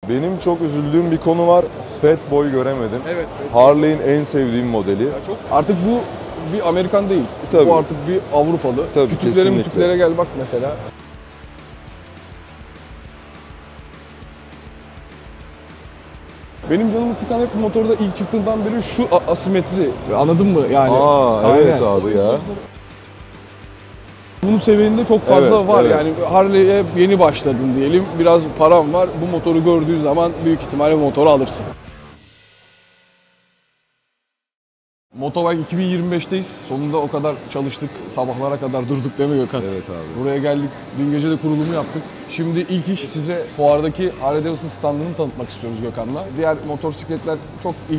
Benim çok üzüldüğüm bir konu var. Fatboy göremedim. Evet. Harley'in en sevdiğim modeli. Çok. Artık bu bir Amerikan değil. Tabii. Bu artık bir Avrupalı. Tabii, Kütüklere gel bak mesela. Benim canımı sıkan hep bu motorda ilk çıktığından beri şu asimetri. Anladın mı yani? Evet abi ya. Bunun seveninde çok fazla var. Yani Harley'e yeni başladın diyelim. Biraz param var. Bu motoru gördüğün zaman büyük ihtimalle bu motoru alırsın. Motobike 2025'teyiz. Sonunda o kadar çalıştık, sabahlara kadar durduk değil mi Gökhan? Evet abi. Buraya geldik, dün gece de kurulumu yaptık. Şimdi ilk iş size fuardaki Harley Davidson standını tanıtmak istiyoruz Gökhan'la. Diğer motosikletler çok pek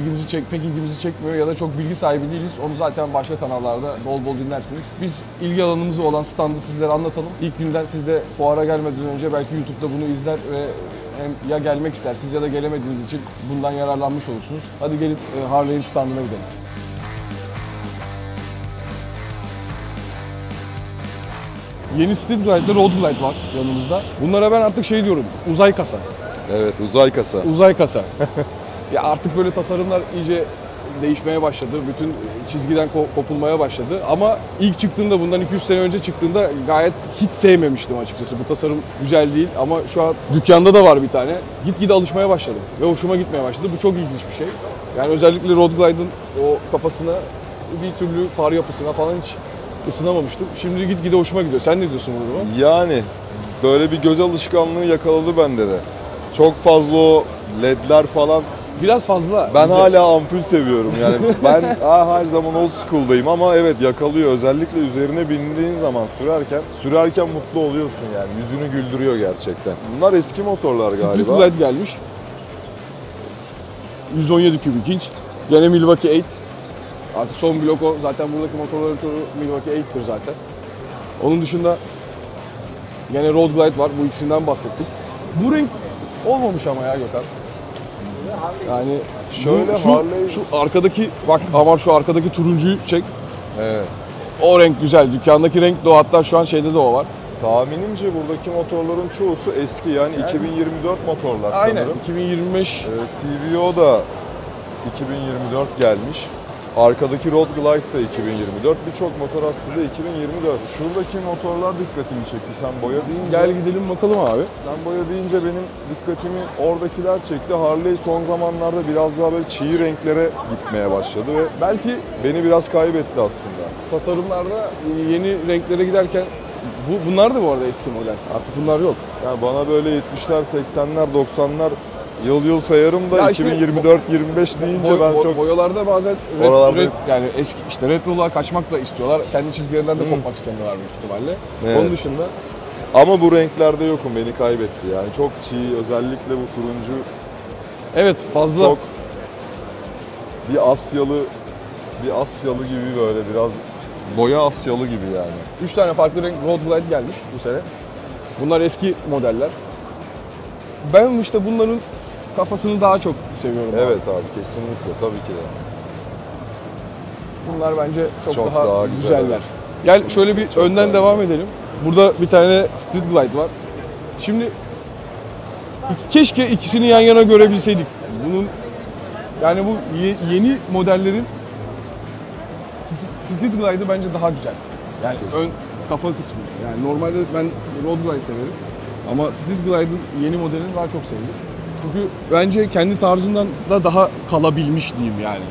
ilgimizi çekmiyor ya da çok bilgi sahibi değiliz. Onu zaten başka kanallarda bol bol dinlersiniz. Biz ilgi alanımız olan standı sizlere anlatalım. İlk günden siz de fuara gelmeden önce belki YouTube'da bunu izler ve hem ya gelmek istersiniz ya da gelemediğiniz için bundan yararlanmış olursunuz. Hadi gelin Harley'in standına gidelim. Yeni Street Glide ile Road Glide var yanımızda. Bunlara ben artık şey diyorum, uzay kasa. Evet, uzay kasa. Uzay kasa. Ya artık böyle tasarımlar iyice değişmeye başladı. Bütün çizgiden kopulmaya başladı. Ama ilk çıktığında, bundan 200 sene önce çıktığında gayet hiç sevmemiştim açıkçası. Bu tasarım güzel değil ama şu an dükkanda da var bir tane. Gitgide alışmaya başladım ve hoşuma gitmeye başladı. Bu çok ilginç bir şey. Yani özellikle Road Glide'ın o kafasına, bir türlü far yapısına falan hiç ısınamamıştım. Şimdi gitgide hoşuma gidiyor. Sen ne diyorsun bu duruma? Yani böyle bir göz alışkanlığı yakaladı bende de. Çok fazla o ledler falan. Biraz fazla. Ben hala ampul seviyorum yani. Ben her zaman old school'dayım ama evet yakalıyor. Özellikle üzerine bindiğin zaman sürerken mutlu oluyorsun yani. Yüzünü güldürüyor gerçekten. Bunlar eski motorlar galiba. Street Glide gelmiş. 117 kubik inç. Gene Milwaukee 8. Artık son blok o. Zaten buradaki motorların çoğu Milwaukee 8'tir zaten. Onun dışında gene Road Glide var. Bu ikisinden bahsettik. Bu renk olmamış ama ya Gökhan. Yani şöyle şu arkadaki bak ama şu arkadaki turuncuyu çek. Evet. O renk güzel. Dükkandaki renk de o. Hatta şu an şeyde de o var. Tahminimce buradaki motorların çoğusu eski yani 2024 motorlar aynen, sanırım. 2025. CVO da 2024 gelmiş. Arkadaki Road Glide da 2024. Birçok motor aslında 2024. Şuradaki motorlar dikkatimi çekti. Sen boya deyince... Gel gidelim bakalım abi. Sen boya deyince benim dikkatimi oradakiler çekti. Harley son zamanlarda biraz daha böyle çiğ renklere gitmeye başladı ve Belki beni biraz kaybetti aslında. tasarımlarda yeni renklere giderken bunlar da bu arada eski model. Artık bunlar yok. Yani bana böyle 70'ler, 80'ler, 90'lar yıl sayarım da ya 2024 25 deyince ben çok boyalarda bazen yani eski işte retroluğa kaçmakla istiyorlar. Kendi çizgilerinden de kopmak istemiyorlar büyük ihtimalle. Evet. Onun dışında ama bu renklerde yokum, beni kaybetti yani. Çok çiğ, özellikle bu turuncu. Evet, fazla çok bir Asyalı gibi, böyle biraz boya Asyalı gibi yani. 3 tane farklı renk Road Glide gelmiş bu sene. Bunlar eski modeller. Ben işte bunların kafasını daha çok seviyorum. Evet abi, kesinlikle, tabii ki de. Bunlar bence çok daha güzeller. Gel kesinlikle. Şöyle bir çok önden devam edelim. Burada bir tane Street Glide var. Şimdi keşke ikisini yan yana görebilseydik. Bunun yani bu yeni modellerin Street Glide'ı bence daha güzel. Yani ön kafa kısmı. Yani normalde ben Road Glide severim. Ama Street Glide'ın yeni modelini daha çok sevdim. Çünkü bence kendi tarzından da daha kalabilmiş diyeyim yani.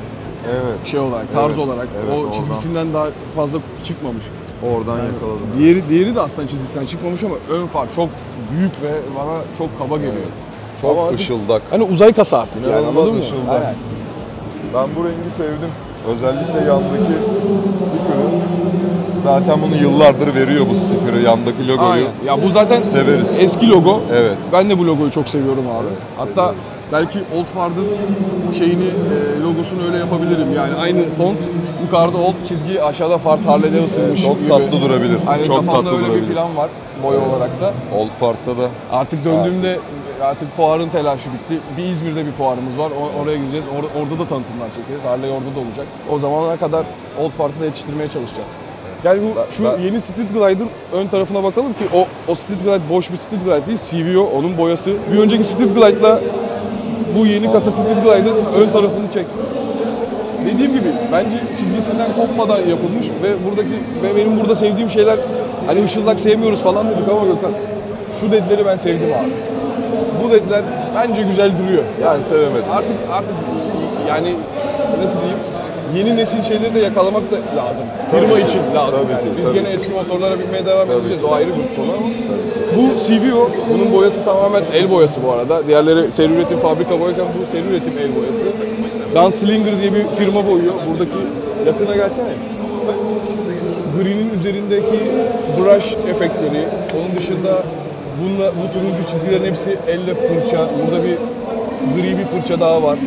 Evet. Şey olarak, tarz olarak. Evet, o çizgisinden daha fazla çıkmamış. Oradan yani yakaladım. Diğeri de aslında çizgisinden çıkmamış ama ön far çok büyük ve bana çok kaba geliyor. Evet. Çok ama ışıldak. Hani uzay kasa artık. İnanılmaz ışıldak. Yani. Ben bu rengi sevdim. Özellikle yandaki sticker'ı. Zaten bunu yıllardır veriyor, bu sticker'ı, yandaki logoyu. Aynen. Ya bu zaten severiz. Eski logo. Evet. Ben de bu logoyu çok seviyorum abi. Evet, hatta seviyorum. belki Old Fard'ın şeyini, logosunu öyle yapabilirim. Yani aynı font, yukarıda Old çizgi, aşağıda Fard Harley Davidson'mış çok gibi. tatlı durabilir. Aynen, çok tatlı öyle durabilir. bir plan var boya olarak da. Old Fard'da da. Artık döndüğümde artık fuarın telaşı bitti. Bir İzmir'de bir fuarımız var. Oraya gideceğiz. Orada da tanıtımlar çekeceğiz. Harley orada da olacak. O zamana kadar Old Fard'ı da yetiştirmeye çalışacağız. Gel şu yeni Street Glide'ın ön tarafına bakalım ki o Street Glide boş bir Street Glide değil. CVO, onun boyası. Bir önceki Street Glide'la Bu yeni kasa Street Glide'ın ön tarafını çek. Dediğim gibi bence çizgisinden kopmadan yapılmış ve benim burada sevdiğim şeyler, hani ışıldak sevmiyoruz falan dedik ama Gökhan, şu ledleri ben sevdim abi. Bu ledler bence güzel duruyor. Yani sevemedim. Artık yani nasıl diyeyim, yeni nesil şeyleri de yakalamak da lazım. Firma için lazım Tabii yani. ki, Biz tabii gene eski motorlara binmeye devam Tabii edeceğiz. ki. O ayrı bir konu ama. Bu CVO, bunun boyası tamamen el boyası bu arada. Diğerleri seri üretim fabrika boyarken bu seri üretim el boyası. Gunslinger diye bir firma boyuyor. Buradaki yakına gelsene. Green'in üzerindeki brush efektleri, onun dışında bu turuncu çizgilerin hepsi elle fırça. Burada bir gri bir fırça daha var.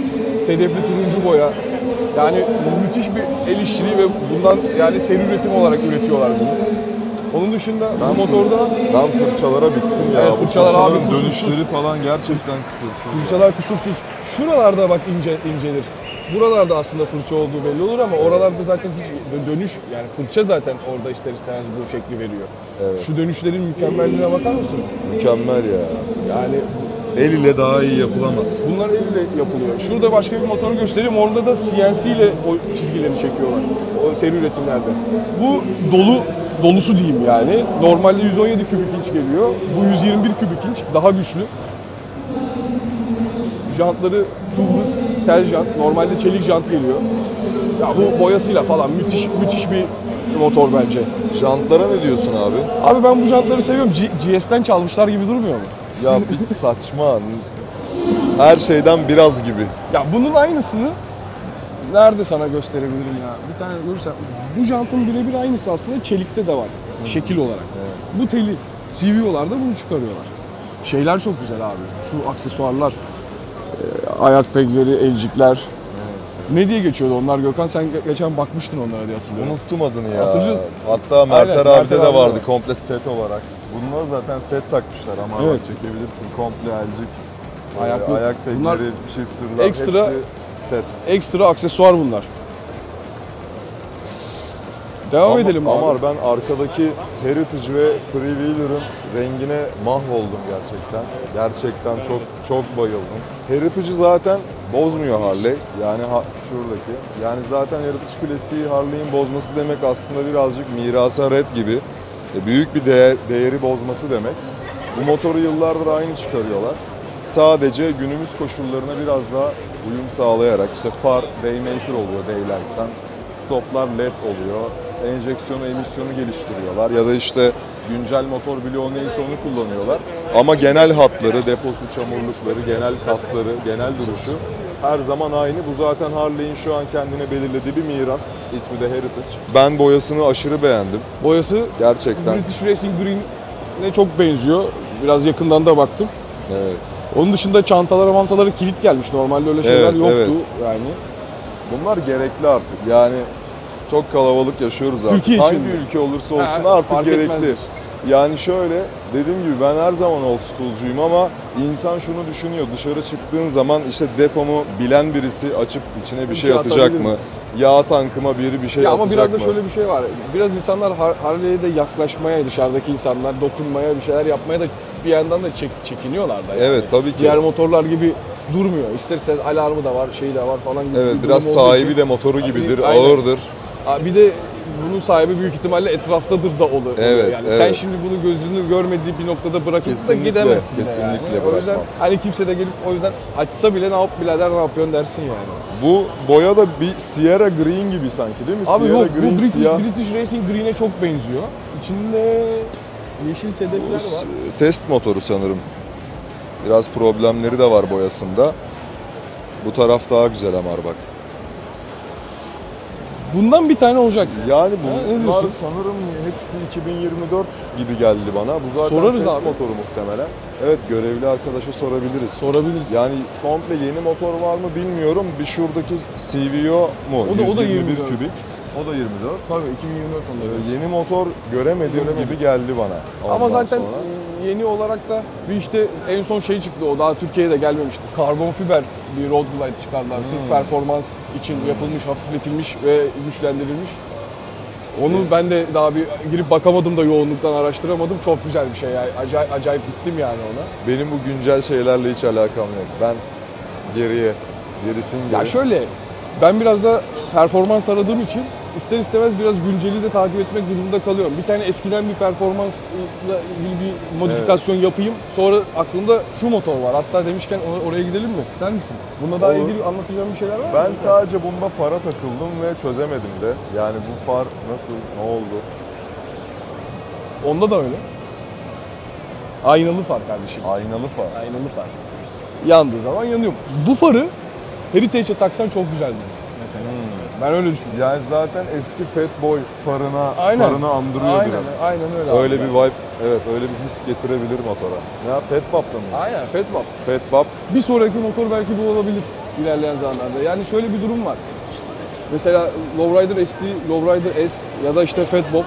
Sedefli turuncu boya. Yani müthiş bir el işçiliği ve bundan yani seri üretim olarak üretiyorlar bunu. Onun dışında bu motorda Ben fırçalara bittim ya. Evet, Bu fırçalar abi fırçaların kusursuz. dönüşleri falan gerçekten kusursuz. fırçalar kusursuz. Şuralarda bak incelir. Buralarda aslında fırça olduğu belli olur ama oralarda zaten hiç dönüş, yani fırça zaten orada ister istemez bu şekli veriyor. Evet. Şu dönüşlerin mükemmelliğine bakar mısın? Mükemmel ya. Yani El ile daha iyi yapılamaz. bunlar el ile yapılıyor. Şurada başka bir motoru göstereyim. Orada da CNC ile o çizgileri çekiyorlar. O seri üretimlerde. Bu dolusu diyeyim yani. Normalde 117 kübik inç geliyor. Bu 121 kübik inç. Daha güçlü. Jantları tubeless, tel jant. Normalde çelik jant geliyor. Ya bu boyasıyla falan müthiş bir motor bence. Jantlara ne diyorsun abi? Abi ben bu jantları seviyorum. GS'den çalmışlar gibi durmuyor mu? Ya bir saçma. Her şeyden biraz gibi. Ya bunun aynısını nerede sana gösterebilirim ya? Bir tane görürsem. Bu jantın birebir aynısı aslında çelikte de var. Şekil olarak. Bu teli CVO'larda bunu çıkarıyorlar. Şeyler çok güzel abi. Şu aksesuarlar, ayak pegleri, elcikler. Ne diye geçiyordu onlar Gökhan? Sen geçen bakmıştın onlara diye hatırlıyorum. Unuttum adını ya. Hatırlıyorsun. Hatta Merter Aynen, abi'de Merter de abi vardı var. komple set olarak. Bununla zaten set takmışlar ama Evet. bak çekebilirsin. Komple elcik, Ayaklı. ayak Bunlar pegleri, shifter'lar ekstra- hepsi set. Ekstra aksesuar bunlar. Devam edelim abi. Amar ben arkadaki Heritage ve Freewheeler'ın rengine mahvoldum gerçekten. Gerçekten çok bayıldım. Heritage'ı zaten bozmuyor Harley. Yani şuradaki. Yani zaten Heritage klasiği Harley'in bozması demek aslında birazcık mirasa red gibi. Büyük bir değeri bozması demek. Bu motoru yıllardır aynı çıkarıyorlar. Sadece günümüz koşullarına biraz daha uyum sağlayarak işte far daymaker oluyor daylight'tan. Stoplar led oluyor. Enjeksiyonu, emisyonu geliştiriyorlar ya da işte güncel motor bloğu neyse onu kullanıyorlar. Ama genel hatları, deposu, çamurlukları, genel kasları, genel duruşu her zaman aynı. Bu zaten Harley'in şu an kendine belirlediği bir miras. İsmi de Heritage. Ben boyasını aşırı beğendim. Boyası Gerçekten. British Racing Green'e çok benziyor. Biraz yakından da baktım. Evet. Onun dışında çantalara kilit gelmiş. Normalde öyle şeyler Evet, yoktu evet. yani. Bunlar gerekli artık. Yani çok kalabalık yaşıyoruz artık. Türkiye için Hangi mi? ülke olursa olsun Ha, artık fark gerekli. etmezdir. Yani şöyle, dediğim gibi ben her zaman old school'cuyum ama insan şunu düşünüyor. Dışarı çıktığın zaman işte depomu bilen birisi açıp içine bir şey atacak atabilir mı? mi? Yağ tankıma biri bir şey Ya atacak ama biraz mı? da şöyle bir şey var. Biraz insanlar Harley'e de yaklaşmaya, dışarıdaki insanlar dokunmaya, bir şeyler yapmaya da bir yandan da çekiniyorlar da. Yani. Evet tabii ki. Diğer motorlar gibi durmuyor. İstersen alarmı da var, şeyi de var falan gibi. Evet bir biraz durum olduğu sahibi için. de motoru gibidir, Aynen. ağırdır. Bir de bunun sahibi büyük ihtimalle etraftadır da olur. Evet, yani evet. sen şimdi bunu gözünü görmediği bir noktada bırakıp da Kesinlikle, gidemezsin. kesinlikle yani. O yüzden bırakmam. hani kimse de gelip o yüzden açsa bile ne yap birader ne yapıyorsun dersin yani. Bu boya da bir Sierra Green gibi sanki değil mi? Abi Sierra yok bu Green siyah. British Racing Green'e çok benziyor. İçinde yeşil sedefler var. Test motoru sanırım. Biraz problemleri de var boyasında. Bu taraf daha güzel Amar bak. Bundan bir tane olacak. Yani ne bunlar diyorsun? sanırım hepsi 2024 gibi geldi bana. Bu zaten Sorarız test abi. motoru muhtemelen. Evet görevli arkadaşa sorabiliriz. Sorabiliriz. Yani komple yeni motor var mı bilmiyorum. Bir şuradaki CVO mu? O da 121 24. kübik. O da 24. Tabii 2024 onda. Yeni motor göremedim gibi geldi bana. Ama ondan zaten sonra. yeni olarak da bir işte en son şey çıktı, o daha Türkiye'ye de gelmemişti. Karbon fiber bir road glide çıkardılar. Sırf performans için yapılmış, hafifletilmiş ve güçlendirilmiş. Onu ben de daha bir girip bakamadım da yoğunluktan araştıramadım. Çok güzel bir şey yani. Acayip gittim yani ona. Benim bu güncel şeylerle hiç alakam yok. Ben geriye. Gerisin geri. Ya şöyle, ben biraz da performans aradığım için ister istemez biraz günceli de takip etmek durumunda kalıyorum. Bir tane eskiden bir performansla ilgili bir modifikasyon yapayım. Sonra aklımda şu motor var. Hatta demişken oraya gidelim mi? İster misin? Bununla daha Olur. ilgili anlatacağım bir şeyler var mı? Ben sadece bunda fara takıldım ve çözemedim de. Yani bu far nasıl, ne oldu? Onda da öyle. Aynalı far kardeşim. Aynalı far. Aynalı far. Yandığı zaman yanıyor. Bu farı Heritage'e taksan çok güzel durur mesela. Ben öyle düşünüyorum. Yani zaten eski Fatboy farını andırıyor Aynen, biraz. aynen öyle. Öyle abi. bir vibe, evet öyle bir his getirebilir motora. Ya Fatbob'da mı? Aynen, Fatbob. Fatbob. Bir sonraki motor belki bu olabilir ilerleyen zamanlarda. Yani şöyle bir durum var. Mesela Lowrider ST, Lowrider S ya da işte Fatbob.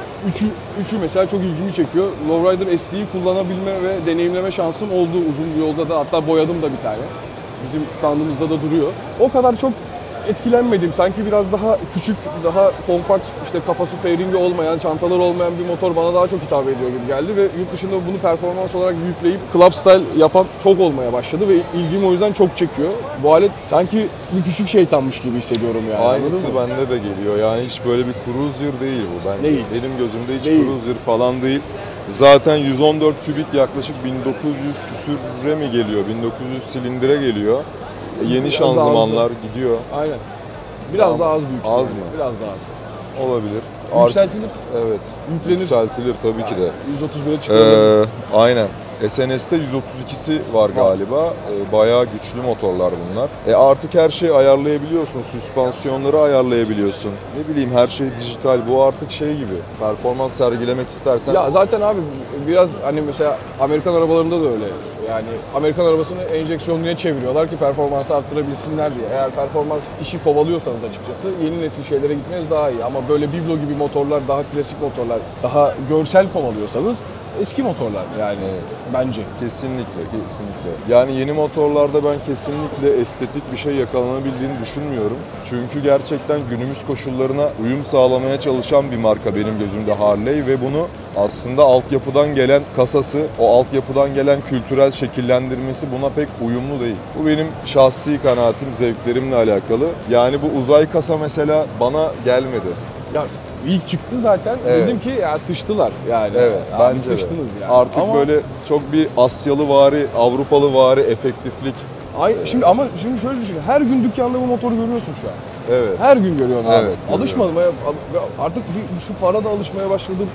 Üçü mesela çok ilgimi çekiyor. Lowrider ST'yi kullanabilme ve deneyimleme şansım oldu uzun bir yolda da. Hatta boyadım da bir tane. Bizim standımızda da duruyor. O kadar çok etkilenmedim. Sanki biraz daha küçük, daha kompakt, işte kafası fairingi olmayan, çantalar olmayan bir motor bana daha çok hitap ediyor gibi geldi ve yurt dışında bunu performans olarak yükleyip club style yapan çok olmaya başladı ve ilgimi o yüzden çok çekiyor. Bu alet sanki bir küçük şeytanmış gibi hissediyorum yani. Aynısı bende de geliyor. Yani hiç böyle bir cruiser değil bu bence. Değil. Benim gözümde hiç Değil. cruiser falan değil. Zaten 114 kübik yaklaşık 1900 küsüre mi geliyor? 1900 silindire geliyor. Yeni Biraz şanzımanlar gidiyor. Aynen. Biraz Tamam. daha az büyük. Az ihtimalle. mı? Biraz daha az. Olabilir. Yükseltilir. Evet. Yüklenir. Yükseltilir tabii ki de. 131'e çıkarılır. Aynen. SNS'te 132'si var galiba. Bayağı güçlü motorlar bunlar. Artık her şeyi ayarlayabiliyorsun. Süspansiyonları ayarlayabiliyorsun. Ne bileyim her şey dijital. Bu artık şey gibi. Performans sergilemek istersen. Ya zaten abi biraz hani mesela Amerikan arabalarında da öyle. Yani Amerikan arabasını enjeksiyonluya çeviriyorlar ki performansı arttırabilsinler diye. Eğer performans işi kovalıyorsanız açıkçası yeni nesil şeylere gitmeniz daha iyi. Ama böyle biblo gibi motorlar, daha klasik motorlar, daha görsel kovalıyorsanız eski motorlar yani bence. Kesinlikle, kesinlikle. Yani yeni motorlarda ben kesinlikle estetik bir şey yakalanabildiğini düşünmüyorum. Çünkü gerçekten günümüz koşullarına uyum sağlamaya çalışan bir marka benim gözümde Harley ve bunu aslında altyapıdan gelen kasası, o altyapıdan gelen kültürel şekillendirmesi buna pek uyumlu değil. Bu benim şahsi kanaatim, zevklerimle alakalı. Yani bu uzay kasa mesela bana gelmedi. Ya ilk çıktı zaten dedim ki ya sıçtılar yani. Evet, abi bence de. sıçtınız yani. Artık Ama böyle çok bir Asyalı vari, Avrupalı vari efektiflik. Şimdi şöyle düşün. Her gün dükkanda bu motoru görüyorsun şu an. Evet. Her gün görüyorsun abi. Evet, Alışmadım. Artık şu fara da alışmaya başladım.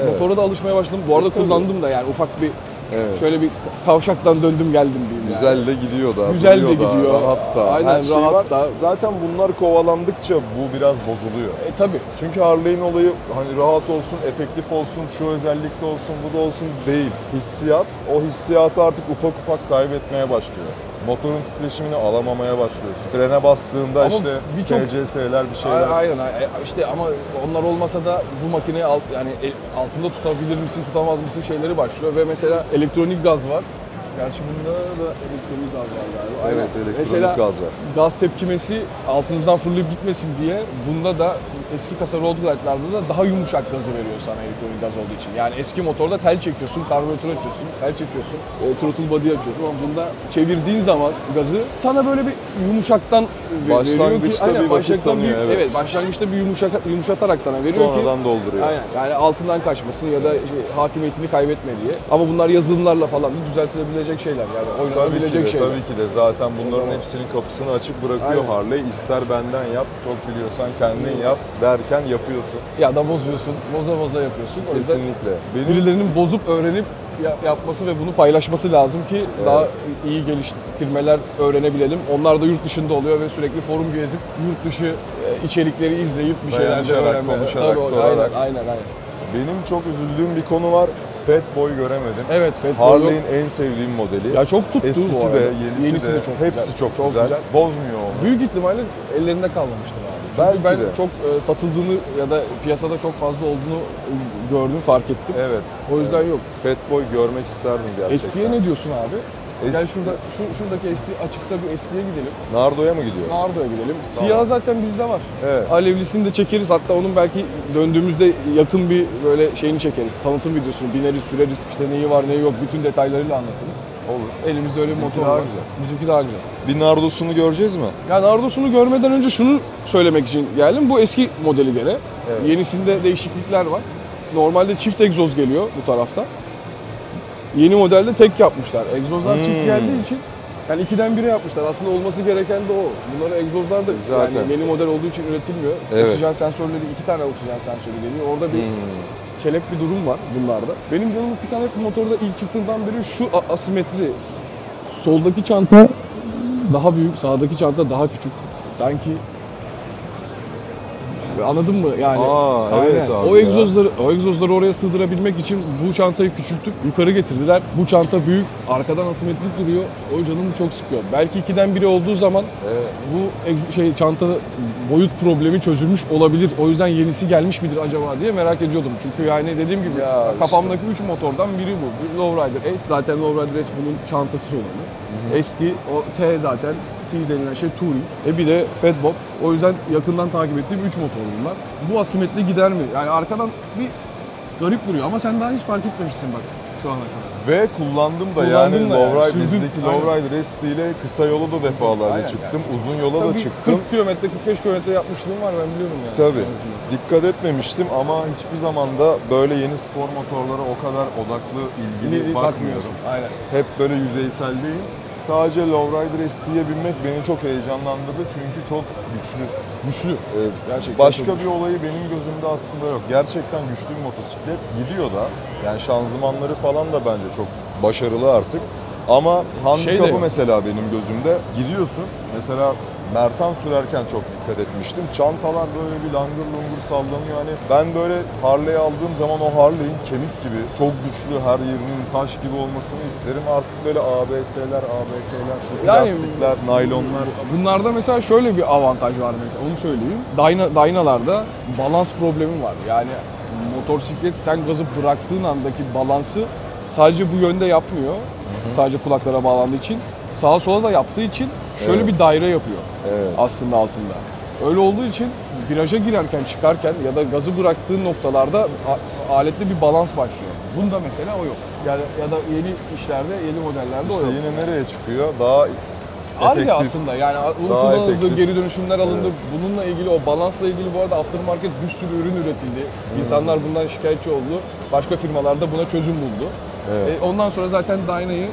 Evet. Motora da alışmaya başladım. Bu arada Tabii. kullandım da yani ufak bir Evet. şöyle bir kavşaktan döndüm geldim diyeyim yani. Güzel de gidiyor da. Güzel de duruyor da, gidiyor. rahat da. Aynen, Her şey rahat var. da. Zaten bunlar kovalandıkça bu biraz bozuluyor. Tabii. Çünkü Harley'in olayı hani rahat olsun, efektif olsun, şu özellikte olsun, bu da olsun değil. Hissiyat, o hissiyatı artık ufak ufak kaybetmeye başlıyor. Motorun titreşimini alamamaya başlıyorsun. Frene bastığında Ama işte birçok- TCS'ler bir şeyler. Aynen. İşte ama onlar olmasa da bu makineyi altında tutabilir misin, tutamaz mısın şeyleri başlıyor ve mesela elektronik gaz var. Gerçi bunda da elektronik gaz var galiba. Aynen. Evet, elektronik Mesela gaz var. gaz tepkimesi altınızdan fırlayıp gitmesin diye bunda da eski kasa road glide'larda da daha yumuşak gazı veriyor sana elektronik gaz olduğu için. Yani eski motorda tel çekiyorsun, karbüratör açıyorsun, tel çekiyorsun, throttle body açıyorsun ama bunda çevirdiğin zaman gazı sana böyle bir yumuşaktan veriyor ki Başlangıçta bir vakit başlangıçta tanıyor, evet. başlangıçta bir yumuşatarak sana veriyor ki Sonradan dolduruyor. aynen yani altından kaçmasın ya da hakimiyetini kaybetme diye. Ama bunlar yazılımlarla falan da düzeltilebilecek şeyler yani oynanabilecek şeyler. Tabii ki de zaten bunların zaman- hepsinin kapısını açık bırakıyor Aynen. Harley. İster benden yap, çok biliyorsan kendin yap derken yapıyorsun. Ya da bozuyorsun, boza yapıyorsun. O yüzden Kesinlikle. Benim birilerinin bozup öğrenip yapması ve bunu paylaşması lazım ki daha iyi geliştirmeler öğrenebilelim. Onlar da yurt dışında oluyor ve sürekli forum gezip yurt dışı içerikleri izleyip bir şeyler de Dayanışarak, öğrenmeye. konuşarak, Tabii, sorarak. aynen. benim çok üzüldüğüm bir konu var. Fatboy göremedim. Evet, Fatboy Harley'in en sevdiğim modeli. ya çok tuttu bu Eskisi arada. de, yenisi de, çok hepsi güzel. çok güzel. Bozmuyor onu. Büyük ihtimalle ellerinde kalmamıştır abi. Çünkü Belki ben de. çok satıldığını ya da piyasada çok fazla olduğunu gördüm, fark ettim. Evet. O yüzden yok. Fatboy görmek isterdim gerçekten. ST'ye ne diyorsun abi? Gel ST şuradaki ST açıkta bir ST'ye gidelim. Nardo'ya mı gidiyoruz? Nardo'ya gidelim. Siyah zaten bizde var. Evet. Alevlisini de çekeriz. Hatta onun belki döndüğümüzde yakın bir böyle şeyini çekeriz. Tanıtım videosunu bineriz, süreriz. İşte neyi var neyi yok bütün detaylarıyla anlatırız. Olur. Elimizde öyle bir Bizimki motor daha var. güzel. Bizimki daha güzel. Bir Nardos'unu göreceğiz mi? Ya Nardos'unu görmeden önce şunu söylemek için geldim. Bu eski modeli gene. Evet. Yenisinde değişiklikler var. Normalde çift egzoz geliyor bu tarafta. Yeni modelde tek yapmışlar. Egzozlar çift geldiği için yani 2'den 1'e yapmışlar. Aslında olması gereken de o. Bunları egzozlar da Zaten. yani yeni model olduğu için üretilmiyor. Evet. Oksijen sensörleri, 2 tane oksijen sensörü geliyor. Orada bir kelep bir durum var bunlarda. Benim canımı sıkan hep bu motorda ilk çıktığından beri şu asimetri. Soldaki çanta daha büyük, sağdaki çanta daha küçük. Sanki anladın mı yani? Evet aynen. abi O egzozları oraya sığdırabilmek için bu çantayı küçültüp yukarı getirdiler. Bu çanta büyük, arkadan asimetrik duruyor. O canımı çok sıkıyor. Belki 2'den 1'e olduğu zaman bu çanta boyut problemi çözülmüş olabilir. O yüzden yenisi gelmiş midir acaba diye merak ediyordum. Çünkü yani dediğim gibi Ya kafamdaki 3 motordan biri bu. Bir Lowrider S, zaten Lowrider S bunun çantası olanı. ST, o T zaten. T denilen şey Touring. Bir de Fatbob. O yüzden yakından takip ettiğim 3 motor bunlar. Bu asimetri gider mi? Yani arkadan bir garip duruyor ama sen daha hiç fark etmemişsin bak şu ana kadar. Ve kullandım da Kullandın yani da yani, Lowrider, sürdün. bizdeki Aynen. Lowrider ST ile kısa yola da defalarca Aynen çıktım. Uzun yola da Tabii çıktım. 40 kilometre, 45 kilometre yapmışlığım var ben biliyorum yani. Tabii. en azından. Dikkat etmemiştim ama hiçbir zaman da böyle yeni spor motorlara o kadar odaklı, ilgili bakmıyorum. Aynen. Hep böyle yüzeysel değil. Sadece Lowrider ST'ye binmek beni çok heyecanlandırdı çünkü çok güçlü. Güçlü. Gerçekten Başka çok bir güçlü. olayı benim gözümde aslında yok. Gerçekten güçlü bir motosiklet. Gidiyor da. Yani şanzımanları falan da bence çok başarılı artık. Ama handikapı yok. mesela benim gözümde. Gidiyorsun. Mesela Mertan sürerken çok dikkat etmiştim. Çantalar böyle bir langır lungur sallanıyor. Hani ben böyle Harley aldığım zaman o Harley'in kemik gibi çok güçlü, her yerinin taş gibi olmasını isterim. Artık böyle ABS'ler, Yani- plastikler, naylonlar. Bunlarda mesela şöyle bir avantaj var mesela onu söyleyeyim. Dynalarda balans problemi var. Yani motosiklet sen gazı bıraktığın andaki balansı sadece bu yönde yapmıyor. Sadece kulaklara bağlandığı için. Sağa sola da yaptığı için şöyle Evet. bir daire yapıyor Evet. aslında altında. Öyle olduğu için viraja girerken çıkarken ya da gazı bıraktığın noktalarda alette bir balans başlıyor. Bunda mesela o yok. Ya da yeni işlerde, yeni modellerde İşte o yok. yine nereye çıkıyor? Daha Arge efektif. aslında yani bunun daha kullanıldı, efektif. geri dönüşümler alındı. Evet. Bununla ilgili o balansla ilgili bu arada aftermarket bir sürü ürün üretildi. İnsanlar bundan şikayetçi oldu. Başka firmalar da buna çözüm buldu. Evet. Ondan sonra zaten Dyna'yı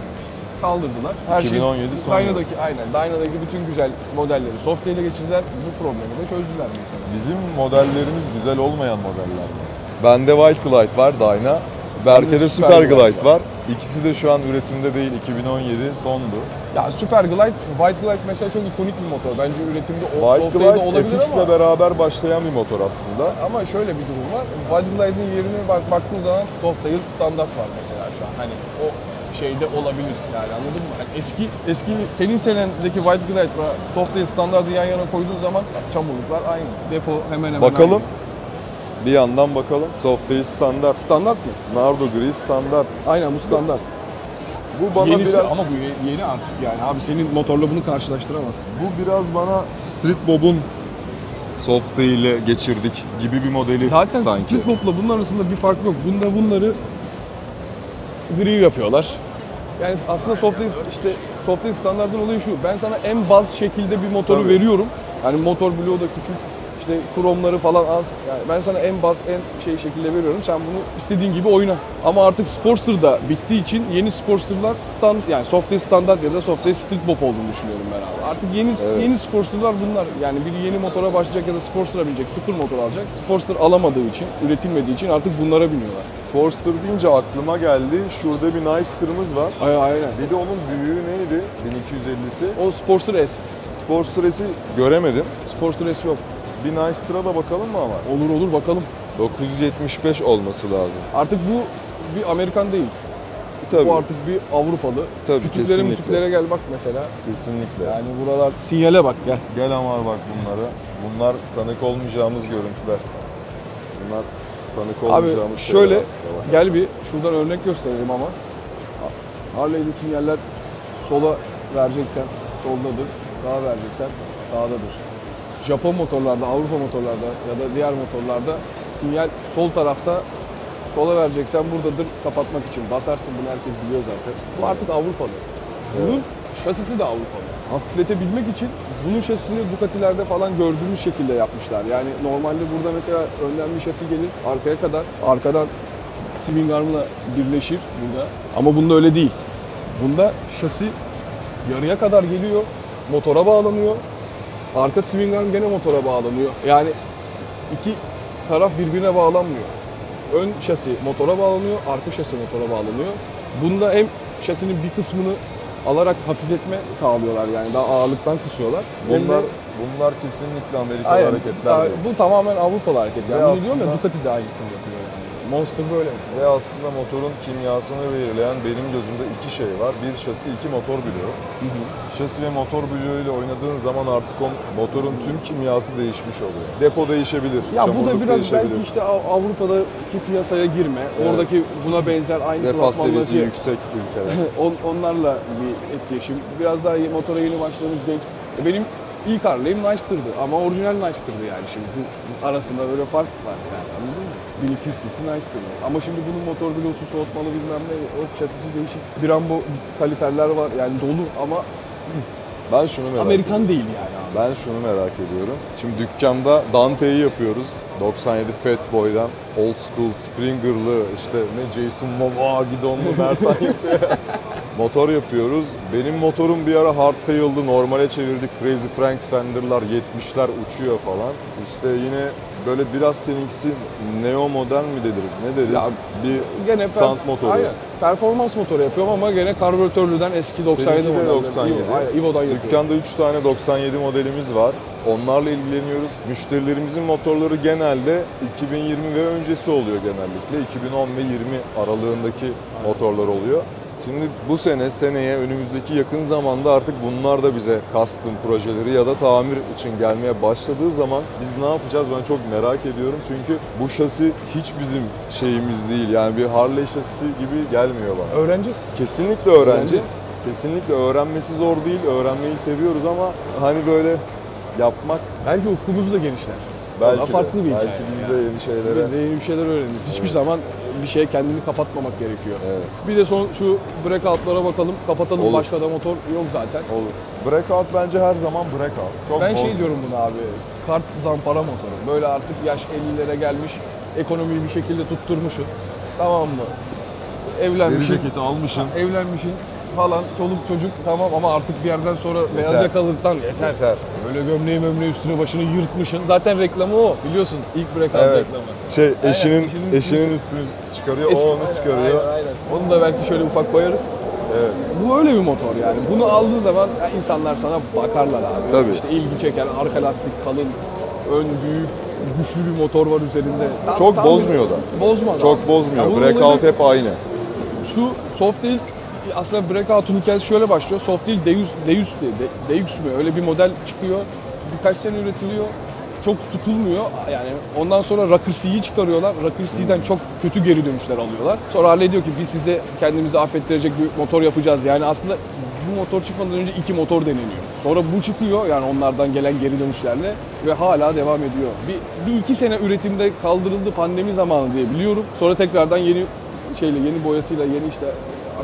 kaldırdılar. 2017 sonu. Dyna'daki bütün güzel modelleri Softail'e geçirdiler. Bu problemi de çözdüler mesela. Bizim modellerimiz güzel olmayan modeller mi? Bende White Glide var Dyna. Berke'de Super Super Glide Glide var. İkisi de şu an üretimde değil. 2017 sondu. Ya Super Glide, White Glide mesela çok ikonik bir motor. Bence üretimde White Softail'de Glide olabilir FX'le ama beraber başlayan bir motor aslında. ama şöyle bir durum var. White Glide'in yerine baktığın zaman Softail standart var mesela şu an. Hani o şeyde olabilir yani anladın mı? Yani eski senin senendeki White Glide'la Softail standartı yan yana koyduğun zaman çamurluklar aynı. Depo hemen hemen Bakalım. aynı. Bir yandan bakalım. Softail standart. Standart mı? Nardo Gri standart. Aynen bu standart. Bu bana Yenisi biraz ama bu yeni artık yani abi senin motorla bunu karşılaştıramazsın. bu biraz bana Street Bob'un Softail'e geçirdik gibi bir modeli Zaten sanki. Street Bob'la bunun arasında bir fark yok. Bunda bunları gri yapıyorlar. Yani aslında Softail standartın olayı şu. Ben sana en baz şekilde bir motoru Tabii. veriyorum. Yani motor bloğu da küçük. İşte kromları falan az. Yani ben sana en baz, en şekilde veriyorum. Sen bunu istediğin gibi oyna. Ama artık Sportster da bittiği için yeni Sportster'lar yani Softail standart ya da Softail Street Bob olduğunu düşünüyorum ben abi. Artık yeni Sportster'lar bunlar. Yani biri yeni motora başlayacak ya da Sportster'a binecek, sıfır motor alacak. Sportster alamadığı için, üretilmediği için artık bunlara biniyorlar. Sportster deyince aklıma geldi. Şurada bir Nicester'ımız var. Aynen. Bir de onun büyüğü neydi? 1250'si. O Sportster S. Sportster S'i göremedim. Sportster S yok. Bir Nicester'a da bakalım mı ama? Olur bakalım. 975 olması lazım. Artık bu bir Amerikan değil. Tabii. Bu artık bir Avrupalı. Tabii, Kütüklere kesinlikle. gel bak mesela. Kesinlikle. Yani buralar sinyale bak gel. Gel ama bak bunlara. Bunlar tanık olmayacağımız görüntüler. Bunlar tanık Abi olmayacağımız şöyle şeyler aslında. Bak. gel bir şuradan örnek gösterelim ama. Harley'de sinyaller sola vereceksen soldadır, sağa vereceksen sağdadır. Japon motorlarda, Avrupa motorlarda ya da diğer motorlarda sinyal sol tarafta, sola vereceksen buradadır kapatmak için. Basarsın, bunu herkes biliyor zaten. Bu artık Avrupalı. Bunun şasisi de Avrupalı. Hafifletebilmek için bunun şasisini Ducati'lerde falan gördüğümüz şekilde yapmışlar. Yani normalde burada mesela önden bir şasi gelir arkaya kadar, arkadan swing arm'la birleşir burada. Ama bunda öyle değil. Bunda şasi yarıya kadar geliyor, motora bağlanıyor. Arka swing arm gene motora bağlanıyor. Yani iki taraf birbirine bağlanmıyor. Ön şasi motora bağlanıyor, arka şasi motora bağlanıyor. Bunda hem şasinin bir kısmını alarak hafifletme sağlıyorlar, yani daha ağırlıktan kısıyorlar. Bunlar kesinlikle Amerikalı Aynen, hareketler değil. bu tamamen Avrupalı hareket. Yani Ve bunu diyorum ya, aslında- Ducati de aynısını yapıyor yani. Monster böyle. Ve aslında motorun kimyasını belirleyen benim gözümde iki şey var. Bir şasi, iki motor bloğu. Şasi ve motor bloğu ile oynadığın zaman artık o motorun tüm kimyası değişmiş oluyor. Depo değişebilir, Ya bu da çamurluk biraz değişebilir. belki işte Avrupa'daki piyasaya girme, oradaki buna benzer aynı Refah seviyesi klasmandaki yüksek ülkeler. onlarla bir etkileşim. Biraz daha motora yeni başlamış genç. Benim ilk Harley'im Nice'tırdı ama orijinal Nice'tırdı yani, şimdi bu arasında böyle fark var yani, anladın mı? 1200 cc Nice'tırdı. Ama şimdi bunun motor bloğu soğutmalı bilmem ne, o şasisi değişik. Brembo kaliperler var yani, dolu ama Ben şunu merak Amerikan ediyorum. değil yani abi. Ben şunu merak ediyorum. Şimdi dükkanda Dante'yi yapıyoruz. 97 Fat Boy'dan old school Springer'lı işte ne Jason Momoa gidonlu Bertan yapıyor. Motor yapıyoruz. Benim motorum bir ara hardtail'dı, normale çevirdik. Crazy Franks Fender'lar 70'ler uçuyor falan. İşte yine böyle biraz seninkisi neo model mi deriz, ne deriz? Ya, bir Gene stand motoru. Aynen. Performans motoru yapıyorum ama gene karbüratörlüden eski 97 Seninki de modelden. 97. Aynen, Evo'dan yapıyorum. Dükkanda 3 tane 97 modelimiz var. Onlarla ilgileniyoruz. Müşterilerimizin motorları genelde 2020 ve öncesi oluyor genellikle. 2010 ve 20 aralığındaki motorlar oluyor. Şimdi bu seneye, önümüzdeki yakın zamanda artık bunlar da bize custom projeleri ya da tamir için gelmeye başladığı zaman biz ne yapacağız, ben çok merak ediyorum. Çünkü bu şasi hiç bizim şeyimiz değil. Yani bir Harley şasisi gibi gelmiyor bana. Öğreneceğiz. Kesinlikle öğreneceğiz. Kesinlikle öğrenmesi zor değil. Öğrenmeyi seviyoruz ama hani böyle yapmak Belki ufkumuzu da genişler. belki Daha de. farklı bir Belki hikaye biz yani. de yeni şeylere. Biz de yeni bir şeyler öğreniriz. Hiçbir zaman bir şeye kendini kapatmamak gerekiyor. Evet. Bir de son şu breakout'lara bakalım. Kapatalım. Olur. Başka da motor yok zaten. Olur. Breakout bence her zaman breakout. Çok Ben bozmuyor. diyorum buna abi. Kart zampara motoru. Böyle artık yaş 50'lere gelmiş. Ekonomiyi bir şekilde tutturmuşsun. Tamam mı? Deri Evlenmişsin. ceketi almışsın. Evlenmişsin falan, çoluk çocuk, tamam, ama artık bir yerden sonra beyaz yakalılıktan yeter. Yeter. Böyle gömleği üstüne başını yırtmışsın. Zaten reklamı o, biliyorsun, ilk breakout Evet. reklamı. Eşinin eşinin üstünü çıkarıyor, o onu çıkarıyor. Aynen. Onu da belki şöyle ufak koyarız. Evet. Bu öyle bir motor yani. Bunu aldığın zaman insanlar sana bakarlar abi. Tabii. İşte ilgi çeken, arka lastik kalın, ön büyük, güçlü bir motor var üzerinde. Çok bozmuyor da. Bozmaz Çok abi. bozmuyor. Ya bunun Breakout olayı- hep aynı. Şu Softail, aslında breakout'un hikayesi şöyle başlıyor. Softail Deus mu? Öyle bir model çıkıyor. Birkaç sene üretiliyor. Çok tutulmuyor. Yani ondan sonra Rocker C'yi çıkarıyorlar. Rocker C'den çok kötü geri dönüşler alıyorlar. Sonra Harley diyor ki biz size kendimizi affettirecek bir motor yapacağız. Yani aslında bu motor çıkmadan önce 2 motor deneniyor. Sonra bu çıkıyor, yani onlardan gelen geri dönüşlerle, ve hala devam ediyor. Bir iki sene üretimde kaldırıldı pandemi zamanı diye biliyorum. Sonra tekrardan yeni boyasıyla, yeni işte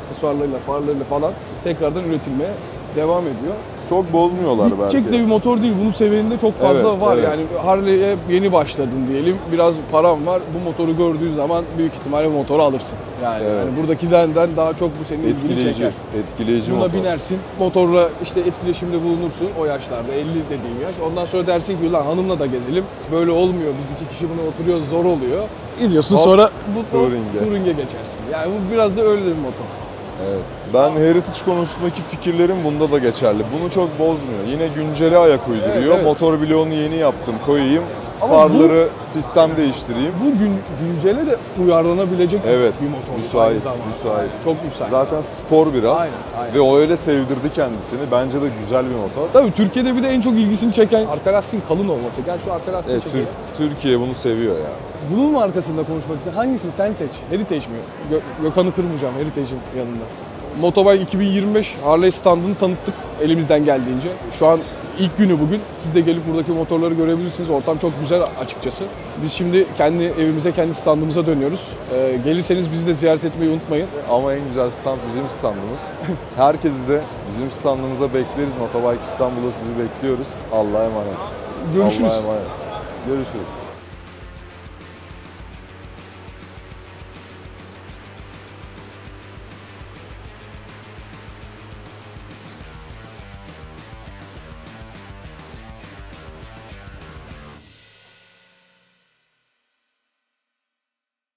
aksesuarlarıyla, farlarıyla falan tekrardan üretilmeye devam ediyor. Çok bozmuyorlar belki. Gidecek de bir motor değil. Bunun seveninde çok fazla Evet, var. evet. Yani Harley'e yeni başladın diyelim. Biraz param var. Bu motoru gördüğün zaman büyük ihtimalle bu motoru alırsın. Yani, Evet. yani buradakinden daha çok bu senin ilgini Etkileyici, çeker. etkileyici Buna motor. binersin. Motorla işte etkileşimde bulunursun o yaşlarda. 50 dediğim yaş. Ondan sonra dersin ki lan hanımla da gezelim. Böyle olmuyor. Biz 2 kişi buna oturuyoruz. Zor oluyor. Gidiyorsun Hop, sonra bu Touring'e. geçersin. Yani bu biraz da öyle bir motor. Evet. Ben Heritage konusundaki fikirlerim bunda da geçerli. Bunu çok bozmuyor. Yine güncele ayak uyduruyor. Evet, evet. Motor bloğunu yeni yaptım, koyayım. Ama Farları sistem değiştireyim. Bu güncele de uyarlanabilecek Evet, bir motor. Aynı müsait, zamanda. müsait. Çok müsait. Zaten spor biraz Aynen. ve o öyle sevdirdi kendisini. Bence de güzel bir motor. Tabii Türkiye'de bir de en çok ilgisini çeken arka lastiğin kalın olması. Gel şu arka lastiği Evet, çekelim. Türkiye bunu seviyor ya. Bunun mu arkasında konuşmak istiyorsun? Hangisini sen seç? Heritage mi? Gökhan'ı kırmayacağım Heritage'in yanında. Motobike 2025 Harley standını tanıttık elimizden geldiğince. Şu an ilk günü bugün. Siz de gelip buradaki motorları görebilirsiniz. Ortam çok güzel açıkçası. Biz şimdi kendi evimize, kendi standımıza dönüyoruz. Gelirseniz bizi de ziyaret etmeyi unutmayın. Ama en güzel stand bizim standımız. Herkesi de bizim standımıza bekleriz. Motobike İstanbul'da sizi bekliyoruz. Allah'a emanet. Görüşürüz. Allah'a emanet. Görüşürüz.